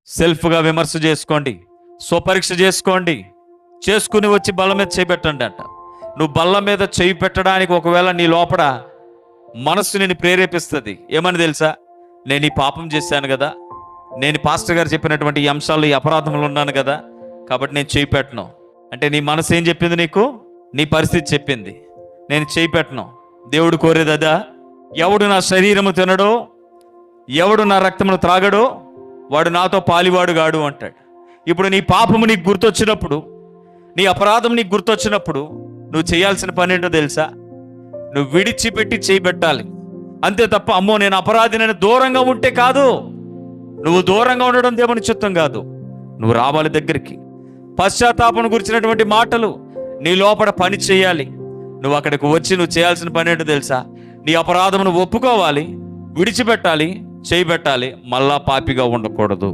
సెల్ఫ్గా విమర్శ చేసుకోండి, స్వపరీక్ష చేసుకోండి, చేసుకుని వచ్చి బల్ల మీద చేయి పెట్టండి అంట. నువ్వు బల్ల మీద చేయి పెట్టడానికి ఒకవేళ నీ లోపల మనస్సు నిన్ను ప్రేరేపిస్తుంది. ఏమని తెలుసా? నేను ఈ పాపం చేశాను కదా, నేను పాస్టర్ గారు చెప్పినటువంటి ఈ అంశాల్లో ఈ అపరాధంలో ఉన్నాను కదా, కాబట్టి నేను చేయి పెట్టను అంటే నీ మనసు ఏం చెప్పింది? నీకు నీ పరిస్థితి చెప్పింది, నేను చేయి పెట్టను. దేవుడు కోరేది అదా? ఎవడు నా శరీరము తినడో, ఎవడు నా రక్తమును త్రాగడో వాడు నాతో పాలివాడు గాడు అంటాడు. ఇప్పుడు నీ పాపము నీకు గుర్తొచ్చినప్పుడు, నీ అపరాధం నీకు గుర్తొచ్చినప్పుడు నువ్వు చేయాల్సిన పని ఏంటో తెలుసా? నువ్వు విడిచిపెట్టి చేయి పెట్టాలి. అంతే తప్ప అమ్మో నేను అపరాధినని దూరంగా ఉంటే కాదు. నువ్వు దూరంగా ఉండడం దేవుని చిత్తం కాదు. నువ్వు రావాలి దగ్గరికి. పశ్చాత్తాపం గురించినటువంటి మాటలు నీ లోపల పని చేయాలి. నువ్వు అక్కడికి వచ్చి నువ్వు చేయాల్సిన పని ఏంటో తెలుసా? నీ అపరాధమును ఒప్పుకోవాలి, విడిచిపెట్టాలి, చేయి పెట్టాలి, మళ్ళా పాపిగా ఉండకూడదు.